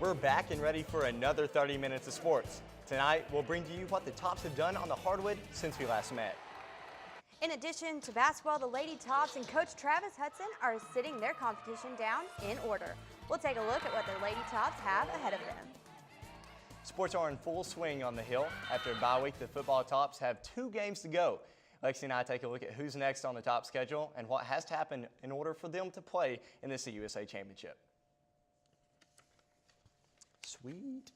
We're back and ready for another 30 minutes of sports. Tonight, we'll bring to you what the Tops have done on the hardwood since we last met. In addition to basketball, the Lady Tops and Coach Travis Hudson are sitting their competition down in order. We'll take a look at what the Lady Tops have ahead of them. Sports are in full swing on the Hill. After a bye week, the football Tops have 2 games to go. Lexi and I take a look at who's next on the top schedule and what has to happen in order for them to play in the CUSA Championship. Sweet.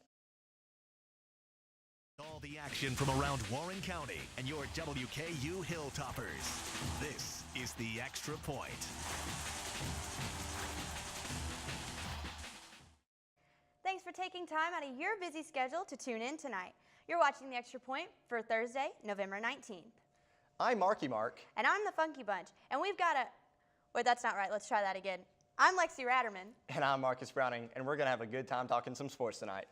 All the action from around Warren County and your WKU Hilltoppers. This is the Extra Point. Thanks for taking time out of your busy schedule to tune in tonight. You're watching the Extra Point for Thursday, November 19th. I'm Marky Mark. And I'm the Funky Bunch. And we've got a... Wait, that's not right. Let's try that again. I'm Lexi Ratterman. And I'm Marcus Browning, and we're going to have a good time talking some sports tonight.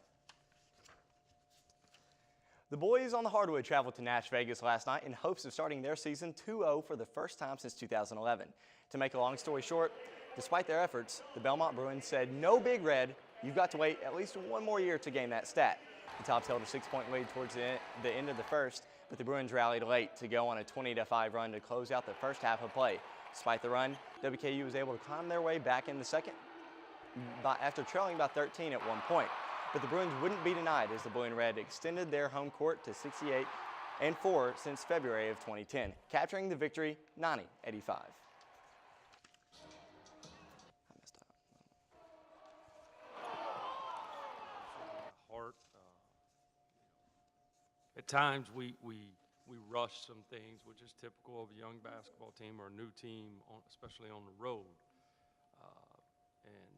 The boys on the hardwood traveled to Nash Vegas last night in hopes of starting their season 2-0 for the first time since 2011. To make a long story short, despite their efforts, the Belmont Bruins said, "No, Big Red, you've got to wait at least one more year to gain that stat." The Tops held a 6-point lead towards the end of the first, but the Bruins rallied late to go on a 20-5 run to close out the first half of play. Despite the run, WKU was able to climb their way back in the second after trailing by 13 at one point. But the Bruins wouldn't be denied as the Blue and Red extended their home court to 68-4 since February of 2010, capturing the victory 90-85. At times we rush some things, which is typical of a young basketball team or a new team, especially on the road. And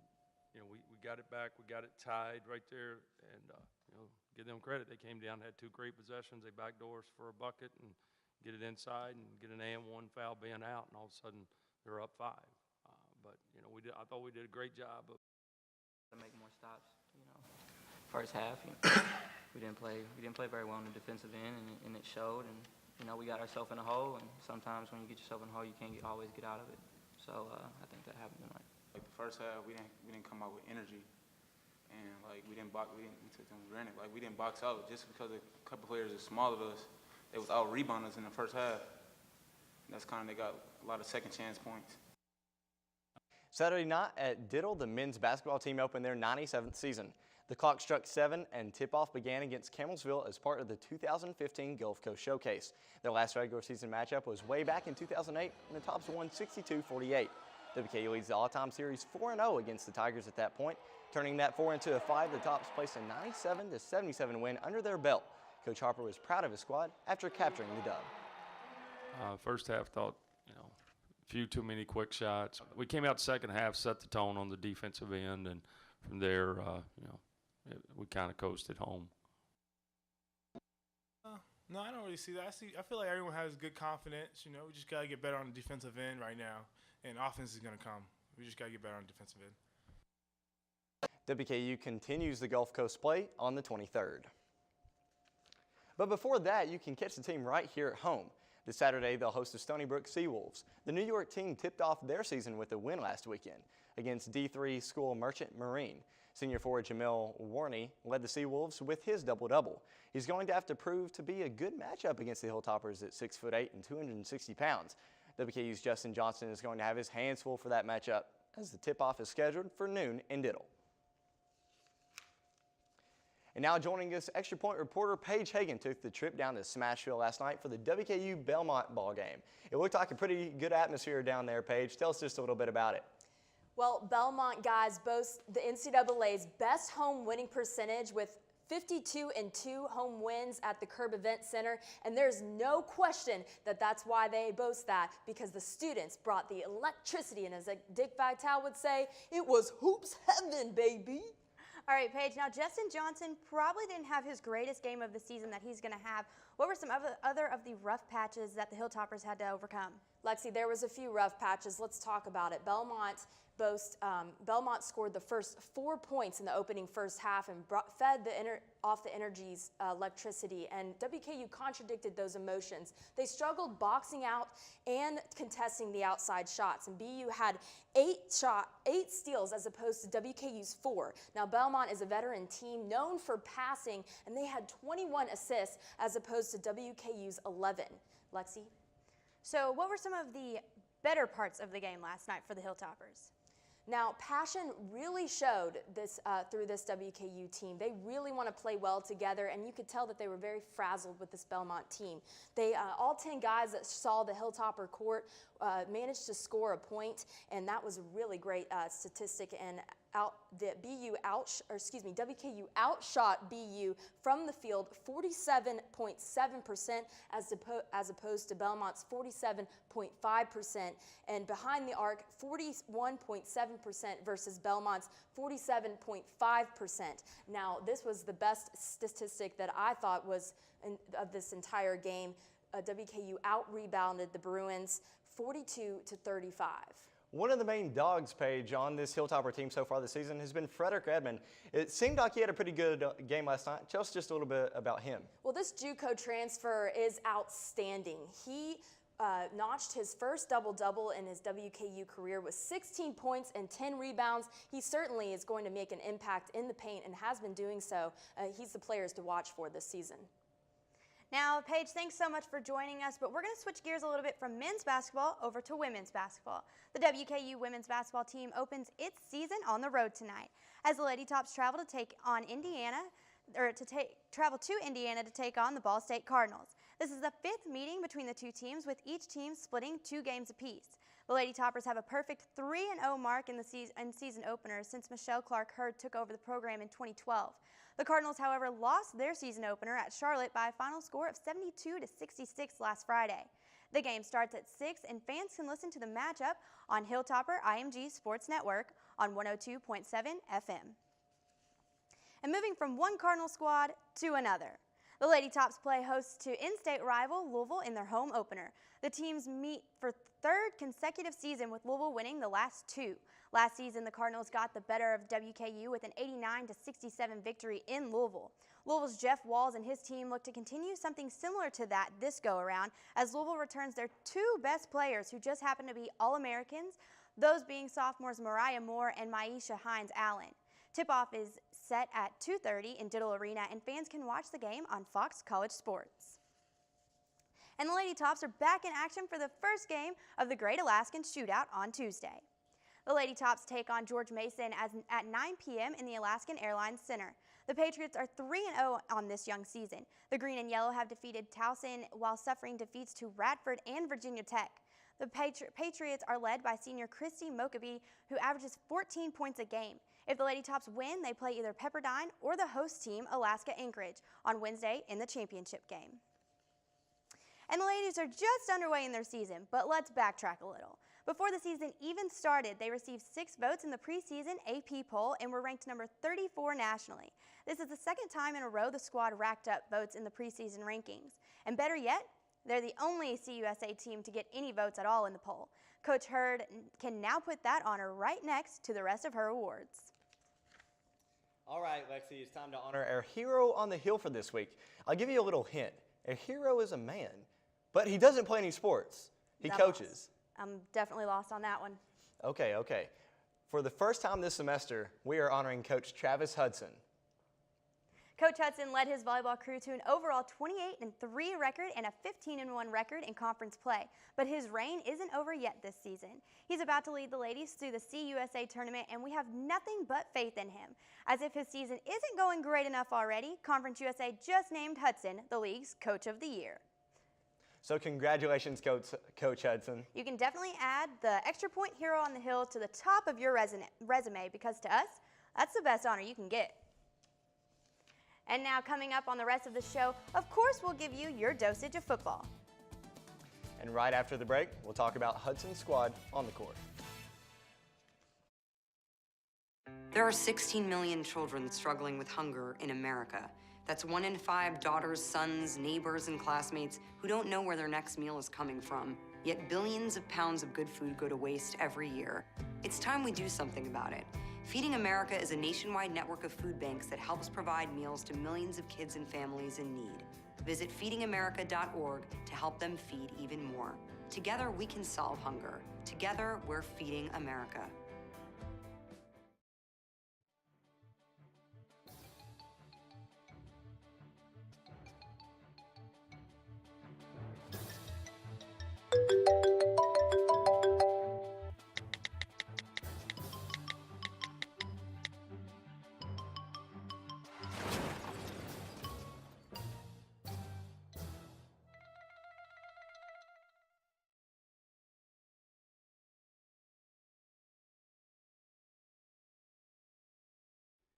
you know, we got it back, we got it tied right there, and you know, give them credit. They came down, had 2 great possessions. They backdoors for a bucket and get it inside and get an and 1 foul being out, and all of a sudden they're up 5. But you know, I thought we did a great job of to make more stops. You know, first half, we didn't play very well on the defensive end, and it showed. And you know, we got ourselves in a hole, and sometimes when you get yourself in a hole, you can't always get out of it. So I think that happened tonight. Like the first half, we didn't come out with energy, and like we took them for granted. Like we didn't box out just because a couple players are smaller than us. They was out rebounding us in the first half. And that's kind of, they got a lot of second chance points. Saturday night at Diddle, the men's basketball team opened their 97th season. The clock struck 7 and tip-off began against Campbellsville as part of the 2015 Gulf Coast Showcase. Their last regular season matchup was way back in 2008, and the Tops won 62-48. WKU leads the all-time series 4-0 against the Tigers at that point. Turning that 4 into a 5, the Tops placed a 97-77 win under their belt. Coach Harper was proud of his squad after capturing the dub. first half, thought, you know, a few too many quick shots. We came out second half, set the tone on the defensive end, and from there, you know, we kind of coasted home. No, I don't really see that. I feel like everyone has good confidence. You know, we just got to get better on the defensive end right now, and offense is going to come. We just got to get better on the defensive end. WKU continues the Gulf Coast play on the 23rd. But before that, you can catch the team right here at home. This Saturday, they'll host the Stony Brook Seawolves. The New York team tipped off their season with a win last weekend against D3 school Merchant Marine. Senior forward Jamil Warney led the Seawolves with his double-double. He's going to have to prove to be a good matchup against the Hilltoppers at 6'8" and 260 pounds. WKU's Justin Johnson is going to have his hands full for that matchup as the tip-off is scheduled for noon in Diddle. And now joining us, Extra Point reporter Paige Hagan took the trip down to Smashville last night for the WKU Belmont ball game. It looked like a pretty good atmosphere down there, Paige. Tell us just a little bit about it. Well, Belmont guys boast the NCAA's best home winning percentage with 52-2 home wins at the Curb Event Center, and there's no question that that's why they boast that, because the students brought the electricity, and as Dick Vitale would say, it was hoops heaven, baby. All right, Paige, now Justin Johnson probably didn't have his greatest game of the season that he's going to have What were some other of the rough patches that the Hilltoppers had to overcome? Lexi, there was a few rough patches. Let's talk about it. Belmont scored the first 4 points in the opening first half and fed off the Energy's electricity, and WKU contradicted those emotions. They struggled boxing out and contesting the outside shots, and BU had 8 steals as opposed to WKU's 4. Now, Belmont is a veteran team known for passing, and they had 21 assists as opposed to WKU's 11. Lexi? So what were some of the better parts of the game last night for the Hilltoppers? Now, passion really showed this through this WKU team. They really want to play well together, and you could tell that they were very frazzled with this Belmont team. They all 10 guys that saw the Hilltopper court managed to score a point, and that was a really great statistic. And WKU outshot BU from the field 47.7% as opposed to Belmont's 47.5%, and behind the arc 41.7% versus Belmont's 47.5%. Now, this was the best statistic that I thought was of this entire game. WKU out-rebounded the Bruins 42-35. One of the main dogs, Paige, on this Hilltopper team so far this season has been Frederick Edmond. It seemed like he had a pretty good game last night. Tell us just a little bit about him. Well, this JUCO transfer is outstanding. He notched his first double-double in his WKU career with 16 points and 10 rebounds. He certainly is going to make an impact in the paint and has been doing so. He's the players to watch for this season. Now, Paige, thanks so much for joining us, but we're going to switch gears a little bit from men's basketball over to women's basketball. The WKU women's basketball team opens its season on the road tonight as the Lady Tops travel to travel to Indiana to take on the Ball State Cardinals. This is the 5th meeting between the two teams, with each team splitting 2 games apiece. The Lady Toppers have a perfect 3-0 mark in the season opener since Michelle Clark-Hurd took over the program in 2012. The Cardinals, however, lost their season opener at Charlotte by a final score of 72-66 last Friday. The game starts at 6, and fans can listen to the matchup on Hilltopper IMG Sports Network on 102.7 FM. And moving from one Cardinal squad to another, the Lady Tops play host to in-state rival Louisville in their home opener. The teams meet for 3rd consecutive season, with Louisville winning the last 2. Last season, the Cardinals got the better of WKU with an 89-67 victory in Louisville. Louisville's Jeff Walls and his team look to continue something similar to that this go-around, as Louisville returns their 2 best players who just happen to be All-Americans, those being sophomores Mariah Moore and Maisha Hines-Allen. Tip-off is set at 2:30 in Diddle Arena, and fans can watch the game on Fox College Sports. And the Lady Tops are back in action for the first game of the Great Alaskan Shootout on Tuesday. The Lady Tops take on George Mason at 9 p.m. in the Alaskan Airlines Center. The Patriots are 3-0 on this young season. The Green and Yellow have defeated Towson while suffering defeats to Radford and Virginia Tech. The Patriots are led by senior Christy Mokaby, who averages 14 points a game. If the Lady Tops win, they play either Pepperdine or the host team, Alaska Anchorage, on Wednesday in the championship game. And the ladies are just underway in their season, but let's backtrack a little. Before the season even started, they received 6 votes in the preseason AP poll and were ranked number 34 nationally. This is the 2nd time in a row the squad racked up votes in the preseason rankings. And better yet, they're the only CUSA team to get any votes at all in the poll. Coach Hurd can now put that honor right next to the rest of her awards. All right, Lexi, it's time to honor our hero on the hill for this week. I'll give you a little hint. A hero is a man, but he doesn't play any sports. He coaches. I'm definitely lost on that one. Okay. For the first time this semester, we are honoring Coach Travis Hudson. Coach Hudson led his volleyball crew to an overall 28-3 record and a 15-1 record in conference play, but his reign isn't over yet this season. He's about to lead the ladies through the CUSA tournament, and we have nothing but faith in him. As if his season isn't going great enough already, Conference USA just named Hudson the league's Coach of the Year. So congratulations, Coach Hudson. You can definitely add the extra point hero on the hill to the top of your resume, because to us, that's the best honor you can get. And now, coming up on the rest of the show, of course we'll give you your dosage of football. And right after the break, we'll talk about Hudson's squad on the court. There are 16 million children struggling with hunger in America. That's 1 in 5 daughters, sons, neighbors, and classmates who don't know where their next meal is coming from. Yet billions of pounds of good food go to waste every year. It's time we do something about it. Feeding America is a nationwide network of food banks that helps provide meals to millions of kids and families in need. Visit feedingamerica.org to help them feed even more. Together, we can solve hunger. Together, we're feeding America.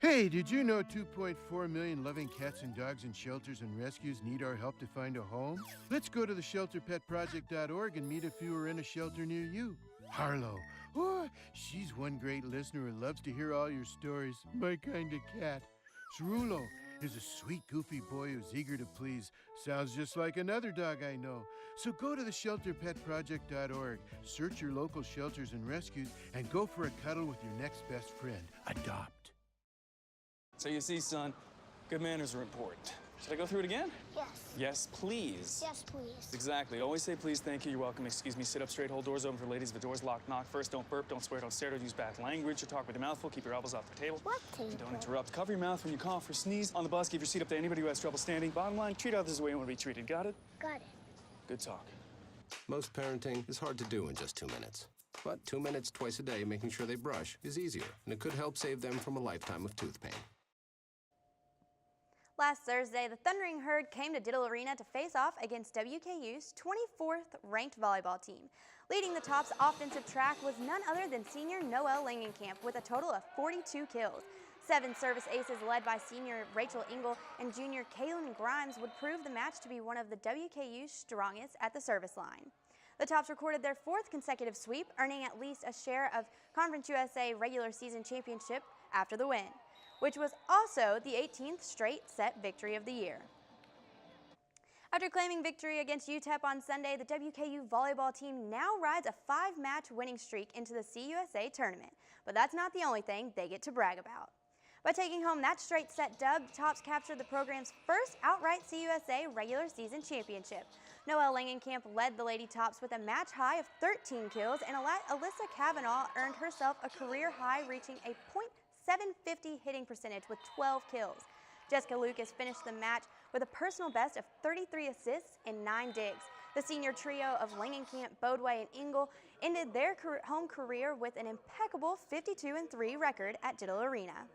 Hey, did you know 2.4 million loving cats and dogs in shelters and rescues need our help to find a home? Let's go to theshelterpetproject.org and meet if you are in a shelter near you. Harlow, oh, she's one great listener and loves to hear all your stories. My kind of cat. Cerulo is a sweet, goofy boy who's eager to please. Sounds just like another dog I know. So go to theshelterpetproject.org, search your local shelters and rescues, and go for a cuddle with your next best friend. Adopt. So you see, son, good manners are important. Should I go through it again? Yes. Yes, please. Yes, please. Exactly. Always say please, thank you, you're welcome, excuse me, sit up straight, hold doors open for ladies. If the door's locked, knock first, don't burp, don't swear, don't stare, don't use bad language, or talk with your mouth full, keep your elbows off the table. What table? Don't interrupt. Cover your mouth when you cough or sneeze. On the bus, give your seat up to anybody who has trouble standing. Bottom line, treat others the way you want to be treated. Got it? Got it. Good talk. Most parenting is hard to do in just 2 minutes. But 2 minutes twice a day making sure they brush is easier, and it could help save them from a lifetime of tooth pain. Last Thursday, the Thundering Herd came to Diddle Arena to face off against WKU's 24th ranked volleyball team. Leading the Tops' offensive track was none other than senior Noelle Langenkamp with a total of 42 kills. 7 service aces led by senior Rachel Engel and junior Kaylin Grimes would prove the match to be one of the WKU's strongest at the service line. The Tops recorded their 4th consecutive sweep, earning at least a share of Conference USA regular season championship after the win, which was also the 18th straight set victory of the year. After claiming victory against UTEP on Sunday, the WKU volleyball team now rides a 5-match winning streak into the CUSA tournament. But that's not the only thing they get to brag about. By taking home that straight set dub, the Tops captured the program's first outright CUSA regular season championship. Noelle Langenkamp led the Lady Tops with a match high of 13 kills, and Alyssa Kavanaugh earned herself a career high, reaching a .750 hitting percentage with 12 kills. Jessica Lucas finished the match with a personal best of 33 assists and 9 digs. The senior trio of Langenkamp, Bodway, and Engel ended their home career with an impeccable 52-3 record at Diddle Arena.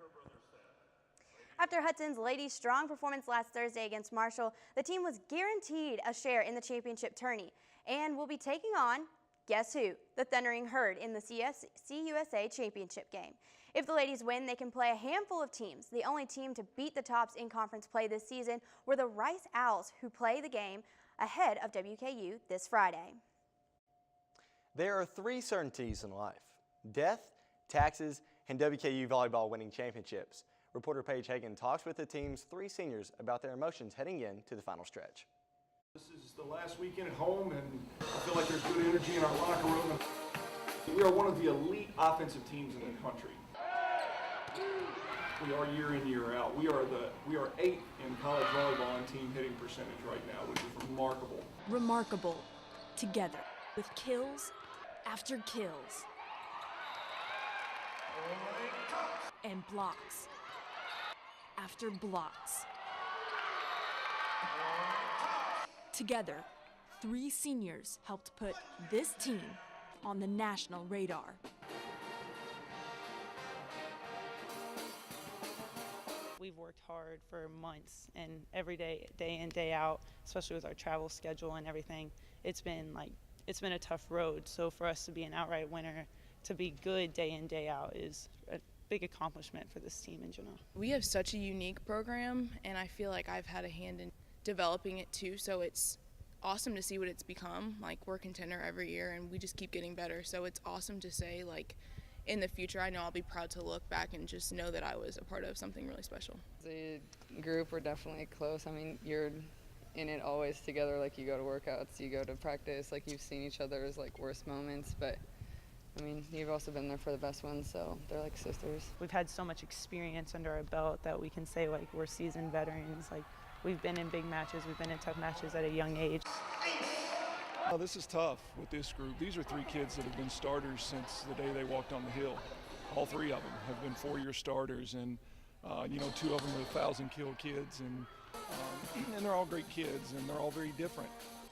After Hudson's ladies' strong performance last Thursday against Marshall, the team was guaranteed a share in the championship tourney and will be taking on, guess who? The Thundering Herd in the CUSA championship game. If the ladies win, they can play a handful of teams. The only team to beat the Tops in conference play this season were the Rice Owls, who play the game ahead of WKU this Friday. There are 3 certainties in life: death, taxes, and WKU volleyball winning championships. Reporter Paige Hagan talks with the team's 3 seniors about their emotions heading into the final stretch. This is the last weekend at home, and I feel like there's good energy in our locker room. We are one of the elite offensive teams in the country. We are year in, year out. We are 8th in college volleyball in team hitting percentage right now, which is remarkable. Remarkable. Together, with kills after kills. And blocks after blocks. Together, 3 seniors helped put this team on the national radar. We've worked hard for months, and every day, day in, day out, especially with our travel schedule and everything, it's been a tough road. So for us to be an outright winner, to be good day in, day out, is a big accomplishment for this team in general. We have such a unique program, and I feel like I've had a hand in developing it too, so it's awesome to see what it's become. Like, we're a contender every year, and we just keep getting better, so it's awesome to say, like, in the future, I know I'll be proud to look back and just know that I was a part of something really special. The group, we're definitely close. I mean, you're in it always together. Like, you go to workouts, you go to practice, like, you've seen each other's like worst moments, but I mean, you've also been there for the best ones, so they're like sisters. We've had so much experience under our belt that we can say like we're seasoned veterans. Like, we've been in big matches, we've been in tough matches at a young age. Oh, this is tough with this group. These are 3 kids that have been starters since the day they walked on the hill. All 3 of them have been 4-year starters, and 2 of them are 1,000-kill kids, and they're all great kids, and they're all very different.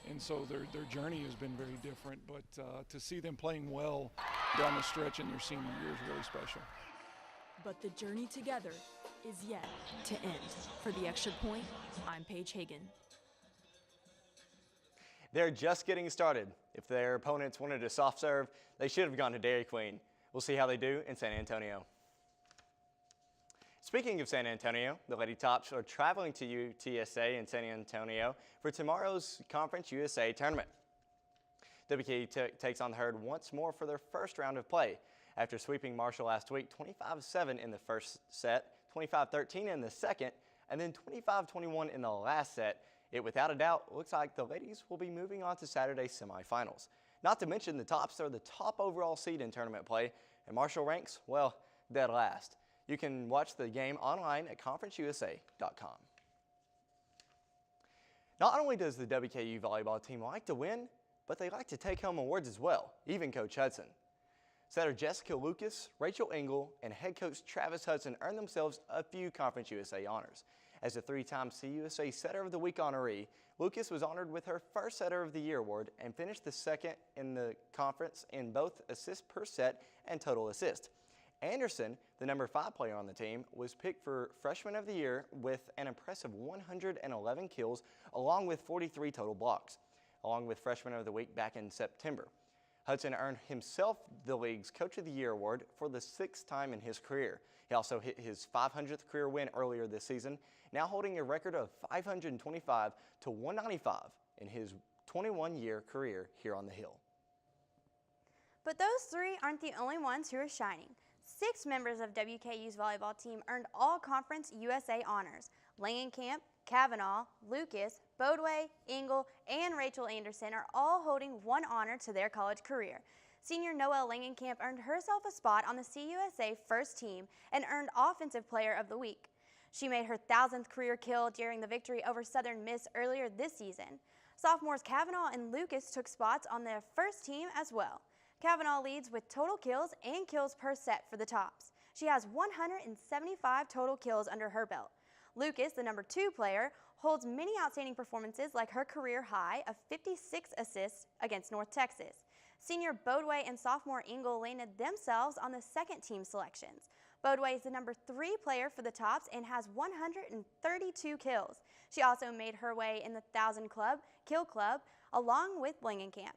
And so their journey has been very different, but to see them playing well down the stretch in their senior year is really special. But the journey together is yet to end. For The Extra Point, I'm Paige Hagan. They're just getting started. If their opponents wanted a soft serve, they should have gone to Dairy Queen. We'll see how they do in San Antonio. Speaking of San Antonio, the Lady Tops are traveling to UTSA in San Antonio for tomorrow's Conference USA tournament. WKU takes on the Herd once more for their first round of play. After sweeping Marshall last week 25-7 in the first set, 25-13 in the second, and then 25-21 in the last set, it without a doubt looks like the ladies will be moving on to Saturday's semifinals. Not to mention the Tops are the top overall seed in tournament play, and Marshall ranks, well, dead last. You can watch the game online at conferenceusa.com. Not only does the WKU volleyball team like to win, but they like to take home awards as well, even Coach Hudson. Setter Jessica Lucas, Rachel Engel, and head coach Travis Hudson earned themselves a few Conference USA honors. As a 3-time CUSA Setter of the Week honoree, Lucas was honored with her first Setter of the Year award and finished the second in the conference in both assists per set and total assist. Anderson, the number 5 player on the team, was picked for Freshman of the Year with an impressive 111 kills along with 43 total blocks, along with Freshman of the Week back in September. Hudson earned himself the league's Coach of the Year award for the 6th time in his career. He also hit his 500th career win earlier this season, now holding a record of 525 to 195 in his 21-year career here on the Hill. But those 3 aren't the only ones who are shining. 6 members of WKU's volleyball team earned All-Conference USA honors. Langenkamp, Kavanaugh, Lucas, Bodway, Engel, and Rachel Anderson are all holding 1 honor to their college career. Senior Noelle Langenkamp earned herself a spot on the CUSA first team and earned Offensive Player of the Week. She made her 1,000th career kill during the victory over Southern Miss earlier this season. Sophomores Kavanaugh and Lucas took spots on their first team as well. Kavanaugh leads with total kills and kills per set for the Tops. She has 175 total kills under her belt. Lucas, the number 2 player, holds many outstanding performances like her career high of 56 assists against North Texas. Senior Bodway and sophomore Engel landed themselves on the second team selections. Bodway is the number 3 player for the Tops and has 132 kills. She also made her way in the 1,000 kill club along with Langenkamp.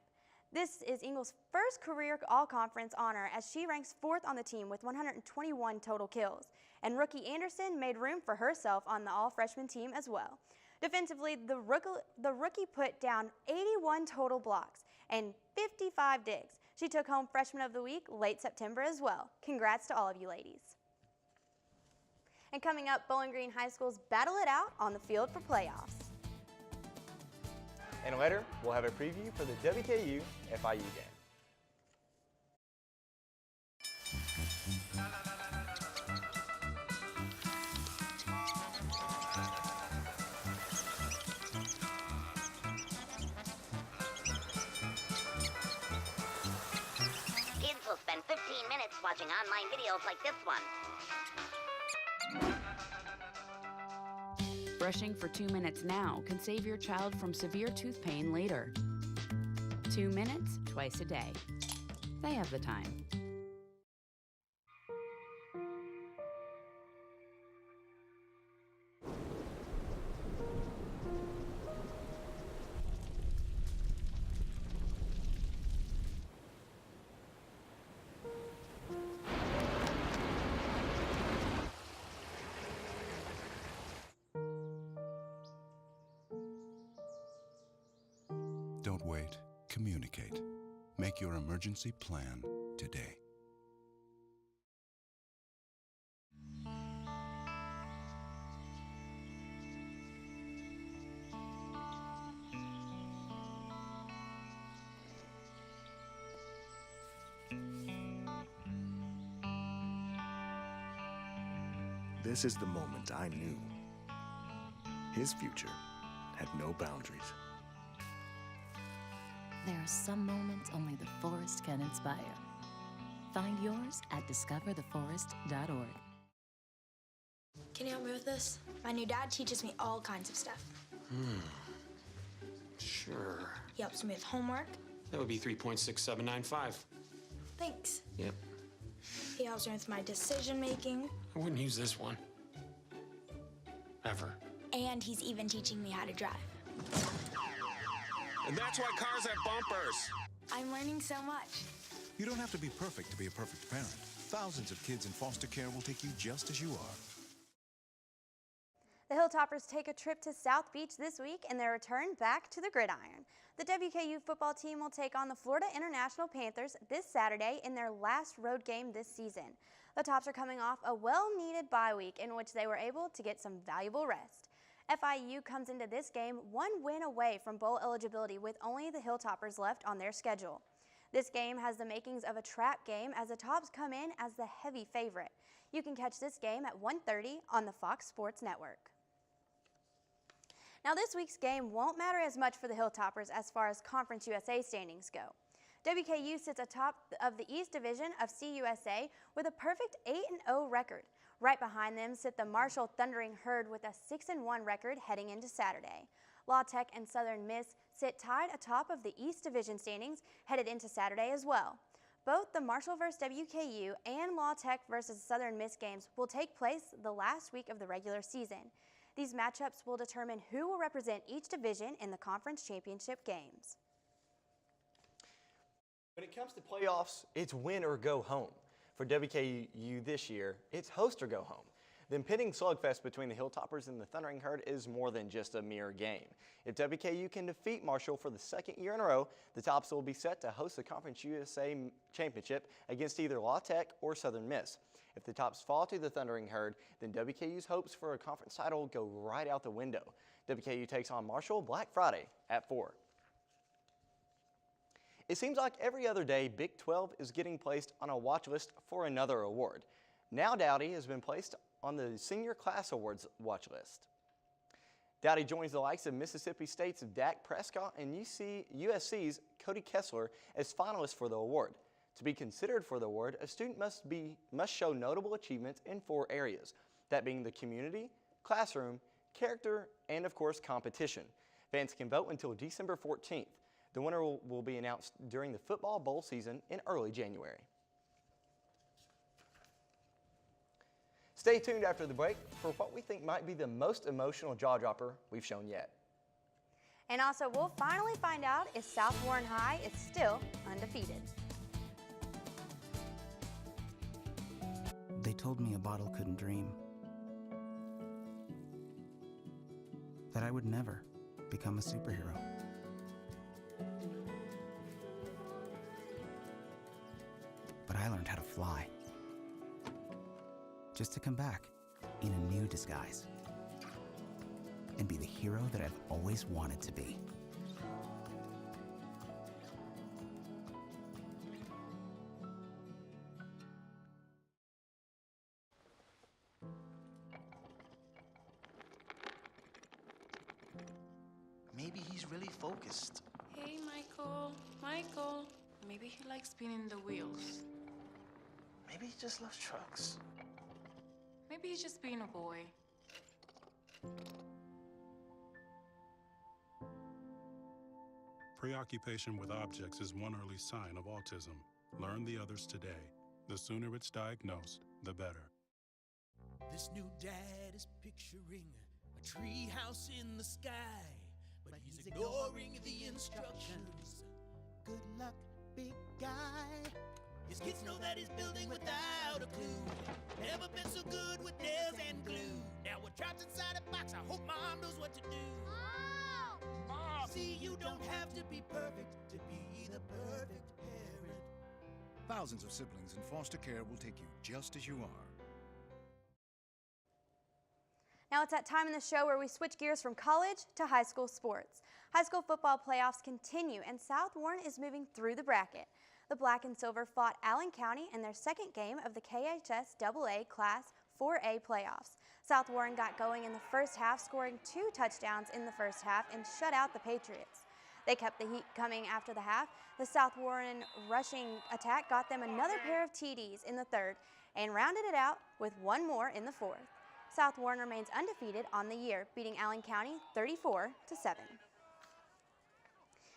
This is Engel's first career all-conference honor as she ranks 4th on the team with 121 total kills. And rookie Anderson made room for herself on the all-freshman team as well. Defensively, the rookie put down 81 total blocks and 55 digs. She took home Freshman of the Week late September as well. Congrats to all of you ladies. And coming up, Bowling Green High School's battle it out on the field for playoffs. And later, we'll have a preview for the WKU FIU game. Kids will spend 15 minutes watching online videos like this one. Brushing for 2 minutes now can save your child from severe tooth pain later. 2 minutes, twice a day. They have the time. Don't wait. Communicate. Make your emergency plan today. This is the moment I knew. His future had no boundaries. There are some moments only the forest can inspire. Find yours at discovertheforest.org. Can you help me with this? My new dad teaches me all kinds of stuff. Sure. He helps me with homework. That would be 3.6795. Thanks. Yep. He helps me with my decision making. I wouldn't use this one. Ever. And he's even teaching me how to drive. And that's why cars have bumpers. I'm learning so much. You don't have to be perfect to be a perfect parent. Thousands of kids in foster care will take you just as you are. The Hilltoppers take a trip to South Beach this week in their return back to the gridiron. The WKU football team will take on the Florida International Panthers this Saturday in their last road game this season. The Tops are coming off a well-needed bye week in which they were able to get some valuable rest. FIU comes into this game one win away from bowl eligibility with only the Hilltoppers left on their schedule. This game has the makings of a trap game as the Tops come in as the heavy favorite. You can catch this game at 1:30 on the Fox Sports Network. Now this week's game won't matter as much for the Hilltoppers as far as Conference USA standings go. WKU sits atop of the East Division of CUSA with a perfect 8-0 record. Right behind them sit the Marshall Thundering Herd with a 6-1 record heading into Saturday. La Tech and Southern Miss sit tied atop of the East Division standings headed into Saturday as well. Both the Marshall vs. WKU and La Tech vs. Southern Miss games will take place the last week of the regular season. These matchups will determine who will represent each division in the conference championship games. When it comes to playoffs, it's win or go home. For WKU this year, it's host or go home. The impending slugfest between the Hilltoppers and the Thundering Herd is more than just a mere game. If WKU can defeat Marshall for the second year in a row, the Tops will be set to host the Conference USA Championship against either La Tech or Southern Miss. If the Tops fall to the Thundering Herd, then WKU's hopes for a conference title go right out the window. WKU takes on Marshall Black Friday at 4. It seems like every other day, Big 12 is getting placed on a watch list for another award. Now Dowdy has been placed on the Senior Class Awards watch list. Dowdy joins the likes of Mississippi State's Dak Prescott and USC's Cody Kessler as finalists for the award. To be considered for the award, a student must show notable achievements in 4 areas, that being the community, classroom, character, and of course competition. Fans can vote until December 14th. The winner will be announced during the football bowl season in early January. Stay tuned after the break for what we think might be the most emotional jaw dropper we've shown yet. And also, we'll finally find out if South Warren High is still undefeated. They told me a bottle couldn't dream. That I would never become a superhero. But I learned how to fly. Just to come back in a new disguise. And be the hero that I've always wanted to be. Maybe he's really focused. Hey, Michael. Michael. Maybe he likes spinning the wheels. Maybe he just loves trucks. Maybe he's just being a boy. Preoccupation with objects is one early sign of autism. Learn the others today. The sooner it's diagnosed, the better. This new dad is picturing a tree house in the sky, but he's ignoring the instructions. Good luck, big guy. His kids know that he's building without a clue. Never been so good with nails and glue. Now we're trapped inside a box. I hope mom knows what to do. Mom! See, you don't have to be perfect to be the perfect parent. Thousands of siblings in foster care will take you just as you are. Now it's that time in the show where we switch gears from college to high school sports. High school football playoffs continue, and South Warren is moving through the bracket. The Black and Silver fought Allen County in their second game of the KHS AA Class 4A playoffs. South Warren got going in the first half, scoring 2 touchdowns in the first half and shut out the Patriots. They kept the heat coming after the half. The South Warren rushing attack got them another pair of TDs in the third and rounded it out with one more in the fourth. South Warren remains undefeated on the year, beating Allen County 34-7.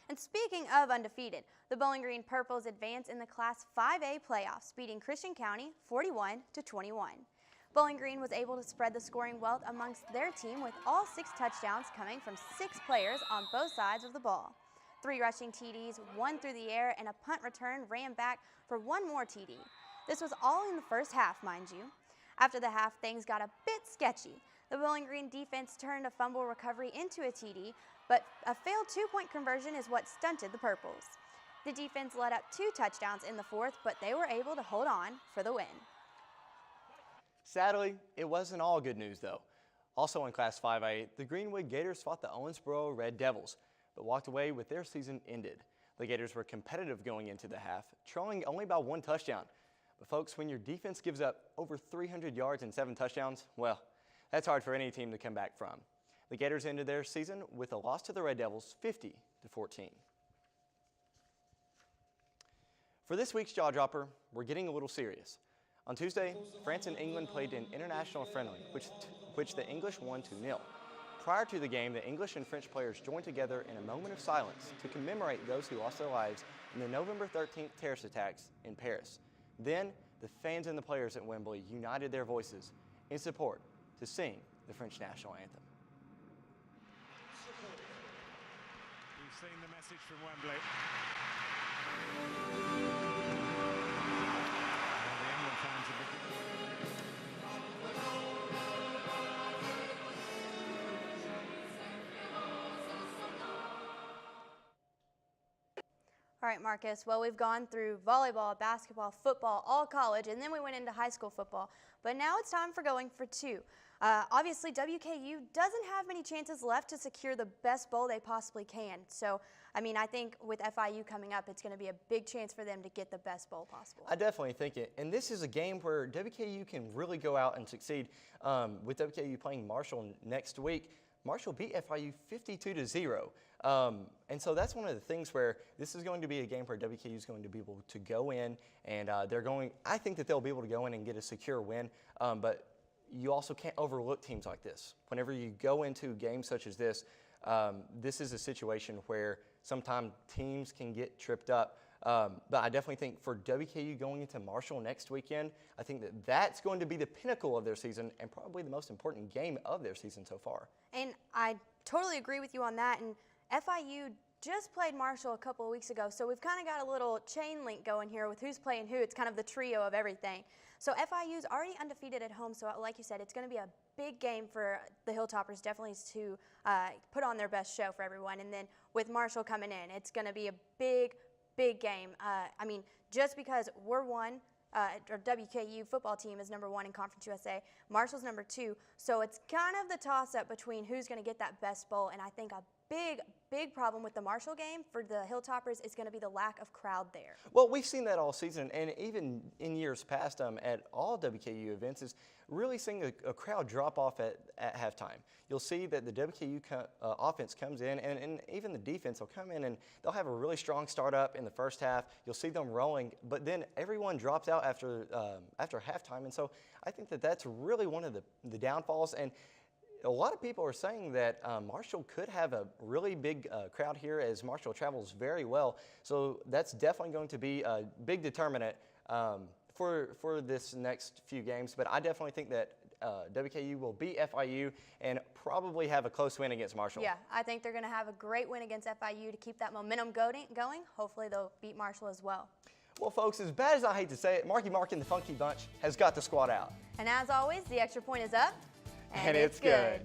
And speaking of undefeated, the Bowling Green Purples advance in the Class 5A playoffs, beating Christian County 41-21. Bowling Green was able to spread the scoring wealth amongst their team with all 6 touchdowns coming from 6 players on both sides of the ball. 3 rushing TDs, 1 through the air, and a punt return ran back for 1 more TD. This was all in the first half, mind you. After the half, things got a bit sketchy. The Bowling Green defense turned a fumble recovery into a TD, but a failed 2-point conversion is what stunted the Purples. The defense let up 2 touchdowns in the fourth, but they were able to hold on for the win. Sadly, it wasn't all good news though. Also in Class 5A, the Greenwood Gators fought the Owensboro Red Devils, but walked away with their season ended. The Gators were competitive going into the half, trailing only by 1 touchdown. But folks, when your defense gives up over 300 yards and 7 touchdowns, well, that's hard for any team to come back from. The Gators ended their season with a loss to the Red Devils, 50-14. For this week's Jaw Dropper, we're getting a little serious. On Tuesday, France and England played an international friendly, which the English won 2-0. Prior to the game, the English and French players joined together in a moment of silence to commemorate those who lost their lives in the November 13th terrorist attacks in Paris. Then, the fans and the players at Wembley united their voices in support to sing the French national anthem. We've seen the message from Wembley. The England fans are All right, Marcus, well, we've gone through volleyball, basketball, football, all college, and then we went into high school football. But now it's time for going for 2. Obviously, WKU doesn't have many chances left to secure the best bowl they possibly can. So, I mean, I think with FIU coming up, it's going to be a big chance for them to get the best bowl possible. I definitely think it. And this is a game where WKU can really go out and succeed. With WKU playing Marshall next week, Marshall beat FIU 52-0. And so that's one of the things where this is going to be a game where WKU is going to be able to go in and I think that they'll be able to go in and get a secure win. But you also can't overlook teams like this. Whenever you go into games such as this, this is a situation where sometimes teams can get tripped up. But I definitely think for WKU going into Marshall next weekend, I think that that's going to be the pinnacle of their season and probably the most important game of their season so far. And I totally agree with you on that. And FIU just played Marshall a couple of weeks ago, so we've kind of got a little chain link going here with who's playing who. It's kind of the trio of everything. So FIU's already undefeated at home, so like you said, it's going to be a big game for the Hilltoppers, definitely to put on their best show for everyone. And then with Marshall coming in, it's going to be a big game. I mean, just because we're one, or WKU football team is number 1 in Conference USA, Marshall's number 2, so it's kind of the toss-up between who's going to get that best bowl, and I think a big problem with the Marshall game for the Hilltoppers is going to be the lack of crowd there. Well, we've seen that all season, and even in years past at all WKU events, is really seeing a crowd drop off at halftime. You'll see that the WKU offense comes in, and even the defense will come in, and they'll have a really strong start up in the first half. You'll see them rolling, but then everyone drops out after halftime, and so I think that that's really one of the downfalls. And a lot of people are saying that Marshall could have a really big crowd here, as Marshall travels very well. So that's definitely going to be a big determinant for this next few games. But I definitely think that WKU will beat FIU and probably have a close win against Marshall. Yeah, I think they're going to have a great win against FIU to keep that momentum going. Hopefully they'll beat Marshall as well. Well, folks, as bad as I hate to say it, Marky Mark and the Funky Bunch has got the squad out. And as always, the extra point is up. And it's good.